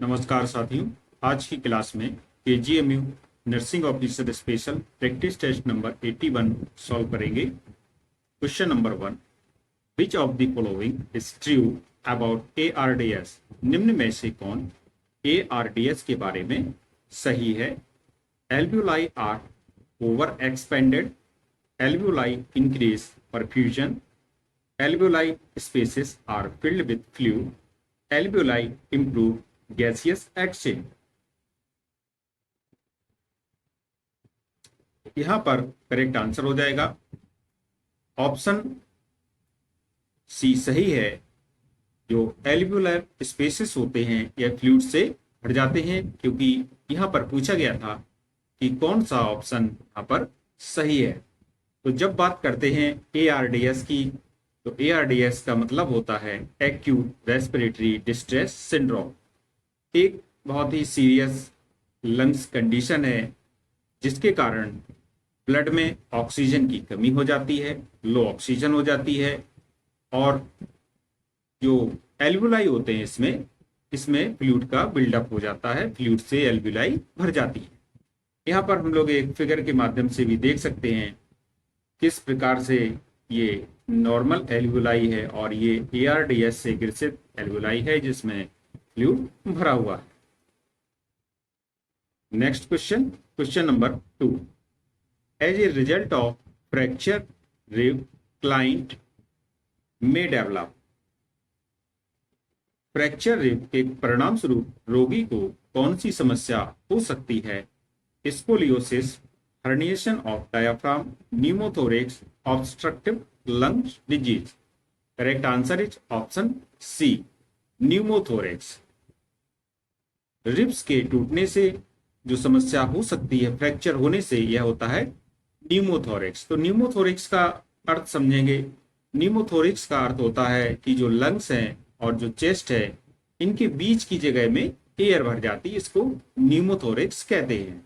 नमस्कार साथियों। आज की क्लास में KGMU nursing officer special practice test number 81 solve करेंगे। Question number 1, which of the following is true about ARDS? निम्न में से कौन एआरडीएस के बारे में सही है? Alveoli are over expanded, alveoli increase perfusion, alveoli spaces are filled with fluid, alveoli improve gaseous exchange। यहां पर करेक्ट आंसर हो जाएगा ऑप्शन सी सही है। जो एल्व्यूलर स्पेसेस होते हैं यह फ्लूइड से भर जाते हैं, क्योंकि यहां पर पूछा गया था कि कौन सा ऑप्शन यहां पर सही है। तो जब बात करते हैं एआरडीएस की, तो एआरडीएस का मतलब होता है एक्यूट रेस्पिरेटरी डिस्ट्रेस सिंड्रोम। एक बहुत ही सीरियस लंग्स कंडीशन है जिसके कारण ब्लड में ऑक्सीजन की कमी हो जाती है, लो ऑक्सीजन हो जाती है, और जो एल्वुलाई होते हैं इसमें फ्लूइड का बिल्डअप हो जाता है, फ्लूइड से एल्वुलाई भर जाती है। यहाँ पर हम लोग एक फिगर के माध्यम से भी देख सकते हैं किस प्रकार से ये नॉर्मल एल्वुलाई है और ये एआरडीएस से ग्रसित एल्वुलाई है जिसमें फ्लूइड भरा हुआ है। Next question, question number 2, as a result of fracture rib client में डेवलप। फ्रैक्चर रिब के परिणाम स्वरूप रोगी को कौन सी समस्या हो सकती है? स्पोलियोसिस, herniation of diaphragm, pneumothorax, obstructive lung disease। Correct answer is option C, pneumothorax। Ribs के टूटने से जो समस्या हो सकती है फ्रैक्चर होने से, यह होता है न्यूमोथोरेक्स। तो न्यूमोथोरेक्स का अर्थ समझेंगे। न्यूमोथोरेक्स का अर्थ होता है कि जो लंग्स हैं और जो चेस्ट है इनके बीच की जगह में एयर भर जाती है, इसको न्यूमोथोरेक्स कहते हैं।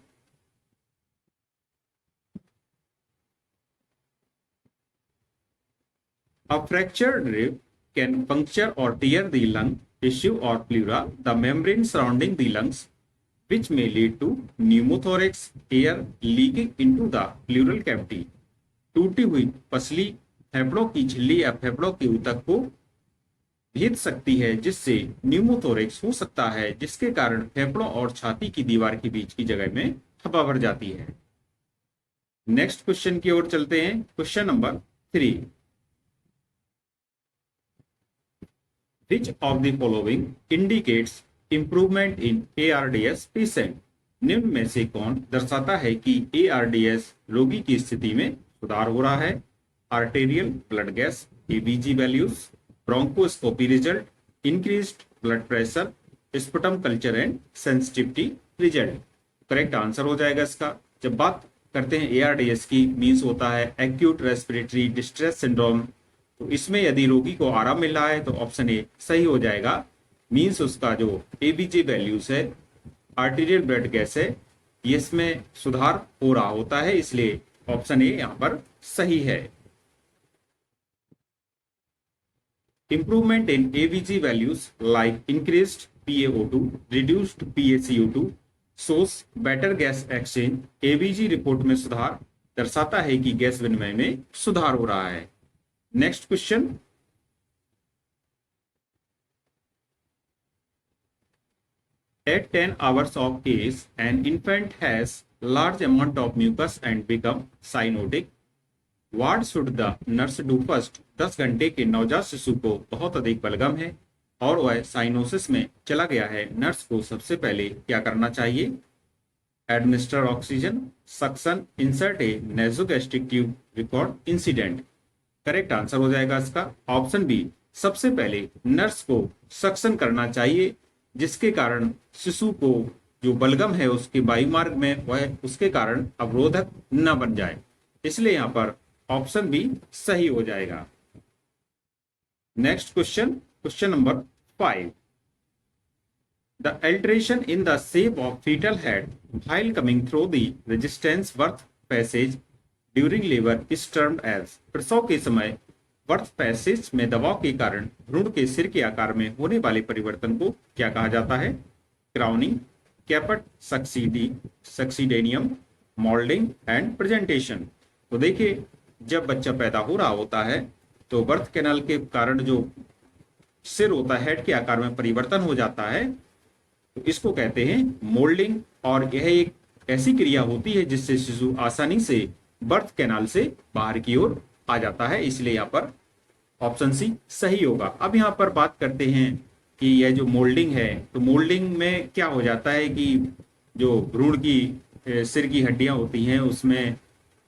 A fractured rib can puncture or tear the lung tissue or pleura, the membrane surrounding the lungs, which may lead to pneumothorax, air leaking into the pleural cavity। टूटी हुई पसली फेफड़ों की झिल्ली या फेफड़ों के ऊतक को भेद सकती है, जिससे न्यूमोथोरेक्स हो सकता है, जिसके कारण फेफड़ों और छाती की दीवार के बीच की जगह में हवा भर जाती है। नेक्स्ट क्वेश्चन की ओर चलते हैं। Question number 3, Which of the following indicates improvement in ARDS patient? निम्न में से कौन दर्शाता है कि ARDS रोगी की स्थिति में सुधार हो रहा है? Arterial blood gas, ABG values, bronchoscopy result, increased blood pressure, sputum culture and sensitivity result. Correct answer हो जाएगा इसका। जब बात करते हैं ARDS की, मीन्स होता है एक्यूट रेस्पिरेटरी डिस्ट्रेस सिंड्रोम। तो इसमें यदि रोगी को आराम मिल रहा है तो ऑप्शन ए सही हो जाएगा। मीन्स उसका जो एबीजे वैल्यूज है, आर्टेरियल ब्लड गैस है, ये इसमें सुधार हो रहा होता है, इसलिए ऑप्शन ए यहां पर सही है। Improvement in ABG values like increased PaO2, reduced PaCO2 source better gas exchange. ABG report में सुधार दर्शाता है कि गैस विनिमय में सुधार हो रहा है। Next question, at 10 hours of age, an infant has large amount of mucus and become cyanotic. What should the nurse do first? 10 घंटे के नवजात शिशु को बहुत अधिक बलगम है और वह साइनोसिस में चला गया है। नर्स को सबसे पहले क्या करना चाहिए? Administer oxygen, suction, insert a nasogastric tube, record incident. Correct answer हो जाएगा इसका ऑप्शन बी। सबसे पहले नर्स को सक्शन करना चाहिए, जिसके कारण शिशु को जो बलगम है उसके वायुमार्ग में वह उसके कारण अवरोधक न बन जाए, इसलिए यहां पर ऑप्शन बी सही हो जाएगा। Next question, question number 5, the alteration in the shape of foetal head while coming through the resistance birth passage during labour is termed as. प्रसव के समय बर्थ पैसेज में दबाव के कारण भ्रूण के सिर के आकार में होने वाले परिवर्तन को क्या कहा जाता है? Crowning, caput succedaneum, moulding and presentation. तो देखिए, जब बच्चा पैदा हो रहा होता है तो बर्थ कैनाल के कारण जो सिर होता है, हेड के आकार में परिवर्तन हो जाता है, तो इसको कहते हैं मोल्डिंग। और यह एक ऐसी क्रिया होती है जिससे शिशु आसानी से बर्थ कैनाल से बाहर की ओर आ जाता है, इसलिए यहाँ पर ऑप्शन सी सही होगा। अब यहाँ पर बात करते हैं कि यह जो मोल्डिंग है, तो मोल्डिंग में क्या हो जाता है कि जो भ्रूण की सिर की हड्डियां होती हैं उसमें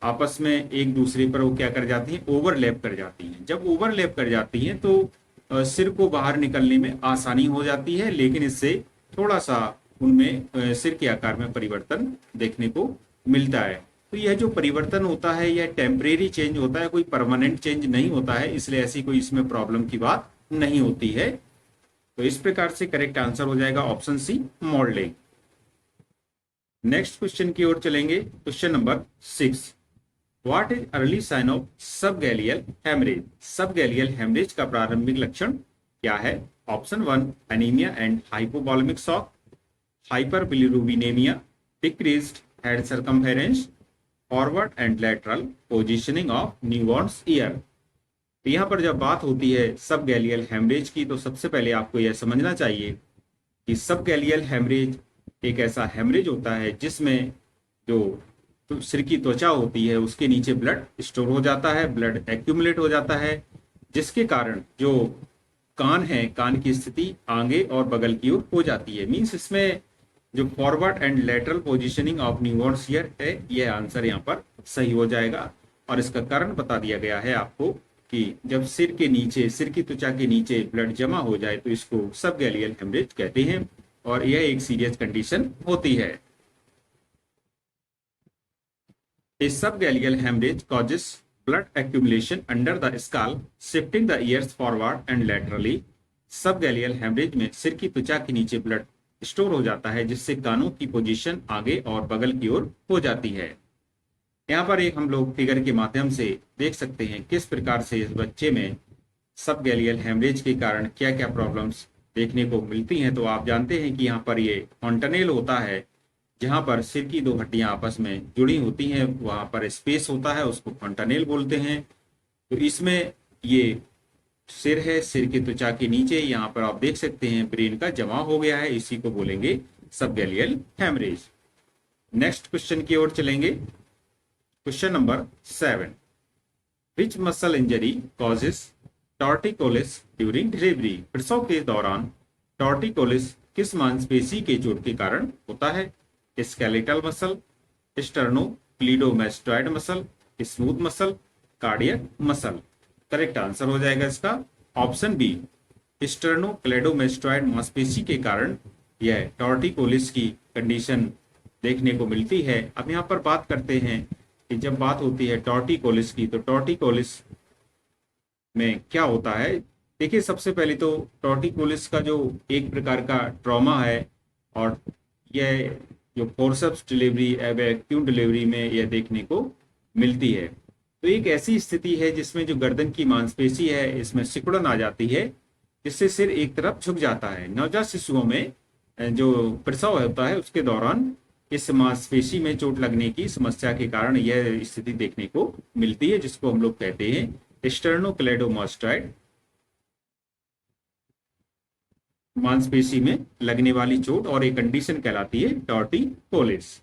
आपस में एक दूसरे पर वो क्या कर जाती हैं, ओवरलैप कर जाती हैं। जब ओवरलैप कर जाती हैं तो सिर को बाहर निकलने में आसानी हो जाती है, लेकिन इससे थोड़ा सा उनमें सिर के आकार में परिवर्तन देखने को मिलता है। तो यह जो परिवर्तन होता है यह टेम्परेरी चेंज होता है, कोई परमानेंट चेंज नहीं होता है, इसलिए ऐसी कोई इसमें प्रॉब्लम की बात नहीं होती है। तो इस प्रकार से करेक्ट आंसर हो जाएगा option C, moulding. Next question की ओर चलेंगे। Question number 6, what is early sign of subgaleal haemorrhage? Subgaleal haemorrhage का प्रारंभिक लक्षण क्या है? Option 1, anaemia and hypovolaemic shock, hyperbilirubinaemia, decreased head circumference, forward and lateral positioning of newborns ear. तो यहाँ पर जब बात होती है सबगैलियल हेमरेज की, तो सबसे पहले आपको यह समझना चाहिए कि सबगैलियल हेमरेज एक ऐसा हेमरेज होता है जिसमें जो तो सिर की त्वचा होती है उसके नीचे ब्लड स्टोर हो जाता है, ब्लड एक्यूमुलेट हो जाता है, जिसके कारण जो कान है, कान की स्थिति आगे और बगल की ओर हो जाती है। मींस इसमें जो forward and lateral positioning of newborns year है, यह आंसर यहाँ पर सही हो जाएगा। और इसका कारण बता दिया गया है आपको कि जब सिर के नीचे, सिर की त्वचा के नीचे ब्लड जमा हो जाए तो इसको सबगैलियल हेमरेज कहते हैं, और यह एक सीरियस कंडीशन होती है। A subgaleal hemorrhage causes blood accumulation under the skull, shifting the ears forward and laterally. Subgaleal haemorrhage में सिर की त्वचा के नीचे ब्लड स्टोर हो जाता है, जिससे कानों की पोजीशन आगे और बगल की ओर हो जाती है। यहाँ पर एक हम लोग फिगर के माध्यम से देख सकते हैं किस प्रकार से इस बच्चे में सबगैलियल हेमरेज के कारण क्या क्या प्रॉब्लम्स देखने को मिलती हैं। तो आप जानते हैं कि यहाँ पर ये फॉन्टनेल होता है, जहां पर सिर की दो हड्डियां आपस में जुड़ी होती हैं, वहां पर स्पेस होता है, उसको फॉन्टनेल बोलते हैं। तो इसमें ये सिर है, सिर की त्वचा के नीचे यहाँ पर आप देख सकते हैं ब्रेन का जमा हो गया है, इसी को बोलेंगे सबगैलियल हेमरेज। नेक्स्ट क्वेश्चन की ओर चलेंगे। Question number 7, which muscle injury causes torticollis during delivery? प्रसव के दौरान टॉर्टिकोलिस किस मांसपेशी के चोट के कारण होता है? Skeletal muscle, sternocleidomastoid muscle, smooth muscle, cardiac muscle. Correct answer हो जाएगा इसका ऑप्शन बी, स्टर्नोक्लेडोमेस्टॉइड मांसपेशी के कारण यह टॉर्टिकोलिस की कंडीशन देखने को मिलती है। अब यहाँ पर बात करते हैं कि जब बात होती है टॉर्टिकोलिस की, तो टॉर्टिकोलिस में क्या होता है। देखिए, सबसे पहले तो टॉर्टिकोलिस का जो एक प्रकार का ट्रॉमा है, और यह जो फोर्सेप्स डिलीवरी, वैक्यूम डिलीवरी में यह देखने को मिलती है। तो एक ऐसी स्थिति है जिसमें जो गर्दन की मांसपेशी है इसमें सिकुड़न आ जाती है, जिससे सिर एक तरफ झुक जाता है। नवजात शिशुओं में जो प्रसव होता है उसके दौरान इस मांसपेशी में चोट लगने की समस्या के कारण यह स्थिति देखने को मिलती है, जिसको हम लोग कहते हैं स्टर्नोक्लेडोमास्टॉइड मांसपेशी में लगने वाली चोट, और एक कंडीशन कहलाती है torticollis.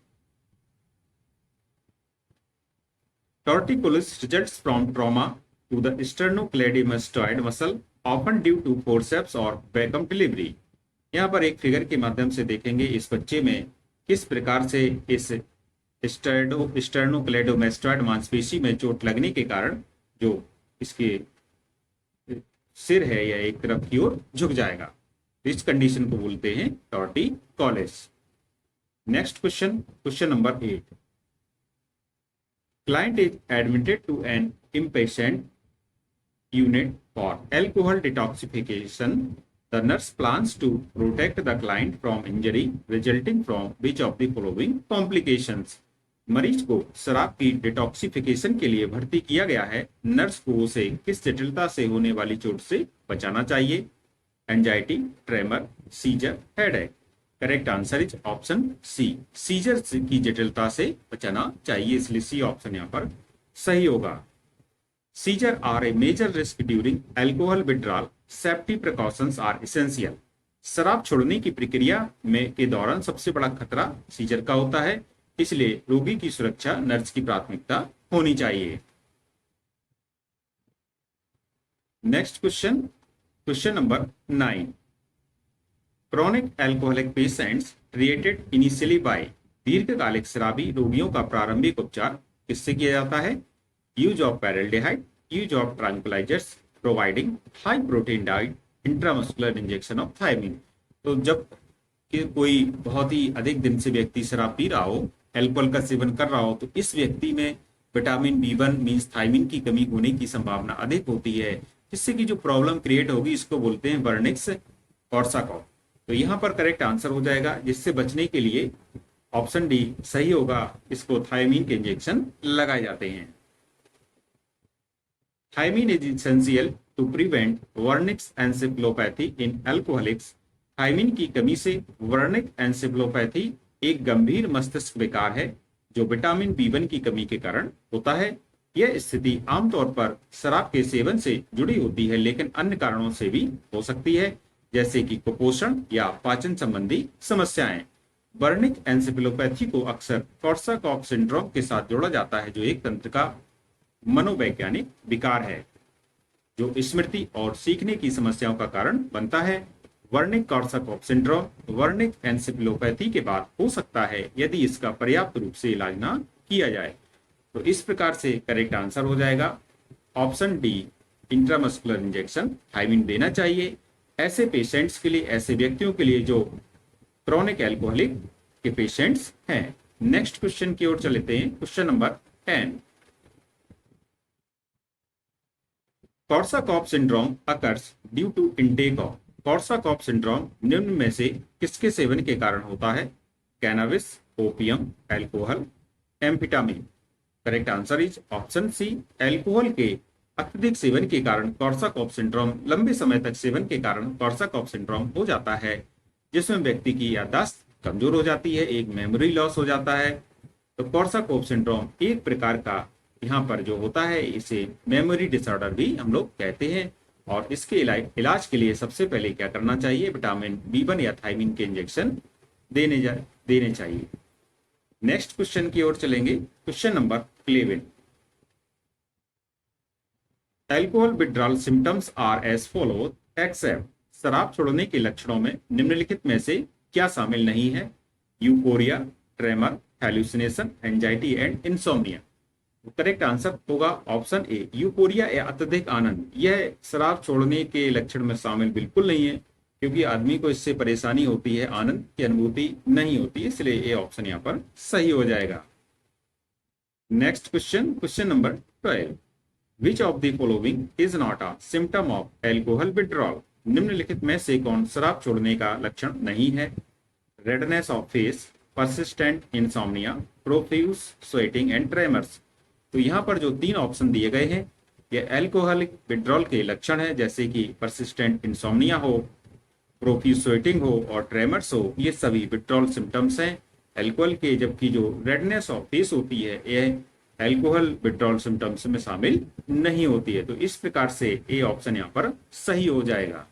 Torticollis results from trauma to the sternocleidomastoid muscle, often due to forceps or vacuum delivery. यहाँ पर एक फिगर के माध्यम से देखेंगे इस बच्चे में किस प्रकार से इस स्टर्नोक्लेडोमास्टॉइड मांसपेशी में चोट लगने के कारण जो इसके सिर है यह एक तरफ की ओर झुक जाएगा। इस कंडीशन को बोलते हैं torticollis. Next question, question number 8, client is admitted to an inpatient unit for alcohol detoxification. The nurse plans to protect the client from injury resulting from which of the following complications? मरीज को शराब की detoxification के लिए भर्ती किया गया है। नर्स को उसे किस जटिलता से होने वाली चोट से बचाना चाहिए? Anxiety, tremor, seizure, headache. Correct answer is option C, seizure की जटिलता से बचना चाहिए, इसलिए सी ऑप्शन यहाँ पर सही होगा। Seizure are a major risk during alcohol withdrawal, safety precautions are essential. शराब छोड़ने की प्रक्रिया में के दौरान सबसे बड़ा खतरा सीजर का होता है, इसलिए रोगी की सुरक्षा नर्स की प्राथमिकता होनी चाहिए। Next question, question number 9। Chronic alcoholic patients treated initially by, दीर्घकालिक शराबी रोगियों का प्रारंभिक उपचार किससे किया जाता है? Use of paraldehyde, use of tranquillizers, providing high protein diet, intramuscular injection of thiamine. तो जब कि कोई बहुत ही अधिक दिन से व्यक्ति शराब पी रहा हो, एल्कोहल का सेवन कर रहा हो, तो इस व्यक्ति में विटामिन B1 मीन्स थायमिन की कमी होने की संभावना अधिक होती है, जिससे कि जो प्रॉब्लम क्रिएट होगी इसको बोलते हैं वर्निक्स कॉर्साकॉफ। तो यहाँ पर करेक्ट आंसर हो जाएगा, जिससे बचने के लिए ऑप्शन डी सही होगा, इसको थायमीन के इंजेक्शन लगाए जाते हैं। Thiamine is essential to prevent Wernicke's encephalopathy in alcoholics. Thiamine की कमी से वर्निक एन्सेफेलोपैथी एक गंभीर मस्तिष्क विकार है जो विटामिन B1 की कमी के कारण होता है। यह स्थिति आमतौर पर शराब के सेवन से जुड़ी होती है, लेकिन अन्य कारणों से भी हो सकती है, जैसे कि कुपोषण या पाचन संबंधी समस्याएं। वर्निक एन्सेफेलोपैथी को अक्सर कॉर्साकॉफ सिंड्रोम के साथ जोड़ा जाता है, जो एक तंत्र का मनोवैज्ञानिक विकार है जो स्मृति और सीखने की समस्याओं का कारण बनता है। वर्निक कॉर्साकॉफ सिंड्रोम वर्निक एन्सेफेलोपैथी के बाद हो सकता है यदि इसका पर्याप्त रूप से इलाज ना किया जाए। तो इस प्रकार से करेक्ट आंसर हो जाएगा option D, intramuscular injection thiamine देना चाहिए ऐसे पेशेंट्स के लिए, ऐसे व्यक्तियों के लिए जो क्रोनिक एल्कोहलिक के पेशेंट्स हैं। नेक्स्ट क्वेश्चन की ओर चलते हैं, question number 10। Korsakoff syndrome occurs due to intake of. Korsakoff syndrome निम्न में से किसके सेवन के कारण होता है? Cannabis, opium, alcohol, amphetamine. Correct answer is option C, alcohol के अत्यधिक सेवन के कारण कॉर्साकॉफ सिंड्रोम, लंबे समय तक सेवन के कारण कॉर्साकॉफ सिंड्रोम हो जाता है, जिसमें व्यक्ति की याददाश्त कमजोर हो जाती है, एक मेमोरी लॉस हो जाता है। तो कॉर्साकॉफ सिंड्रोम एक प्रकार का यहाँ पर जो होता है, इसे मेमोरी डिसऑर्डर भी हम लोग कहते हैं, और इसके इलाज के लिए सबसे पहले क्या करना चाहिए? विटामिन B1 या थायमीन के इंजेक्शन देने चाहिए। नेक्स्ट क्वेश्चन की ओर चलेंगे, question number 11। Alcohol withdrawal symptoms are as follows except. शराब छोड़ने के लक्षणों में निम्नलिखित में से क्या शामिल नहीं है? Euphoria, tremor, hallucination, anxiety and insomnia. Correct answer होगा ऑप्शन ए, यूफोरिया या अत्यधिक आनंद। यह शराब छोड़ने के लक्षण में शामिल बिल्कुल नहीं है, क्योंकि आदमी को इससे परेशानी होती है, आनंद की अनुभूति नहीं होती, इसलिए ये ऑप्शन यहाँ पर सही हो जाएगा। Next question, question number 12। Which of the following is not a symptom of alcohol withdrawal. निम्नलिखित में से कौन शराब छोड़ने का लक्षण नहीं है? Redness of face, persistent insomnia, profuse sweating and tremors. तो यहाँ पर जो 3 ऑप्शन दिए गए हैं, ये एल्कोहलिक विड्रॉल के लक्षण है, जैसे कि परसिस्टेंट इंसोम्निया हो, प्रोफ्यूज स्वेटिंग हो और ट्रेमर्स हो, ये सभी विड्रॉल सिम्टम्स हैं एल्कोहल के, जबकि जो रेडनेस ऑफ फेस होती है यह एल्कोहल विड्रॉल सिम्टम्स में शामिल नहीं होती है। तो इस प्रकार से ए ऑप्शन यहाँ पर सही हो जाएगा।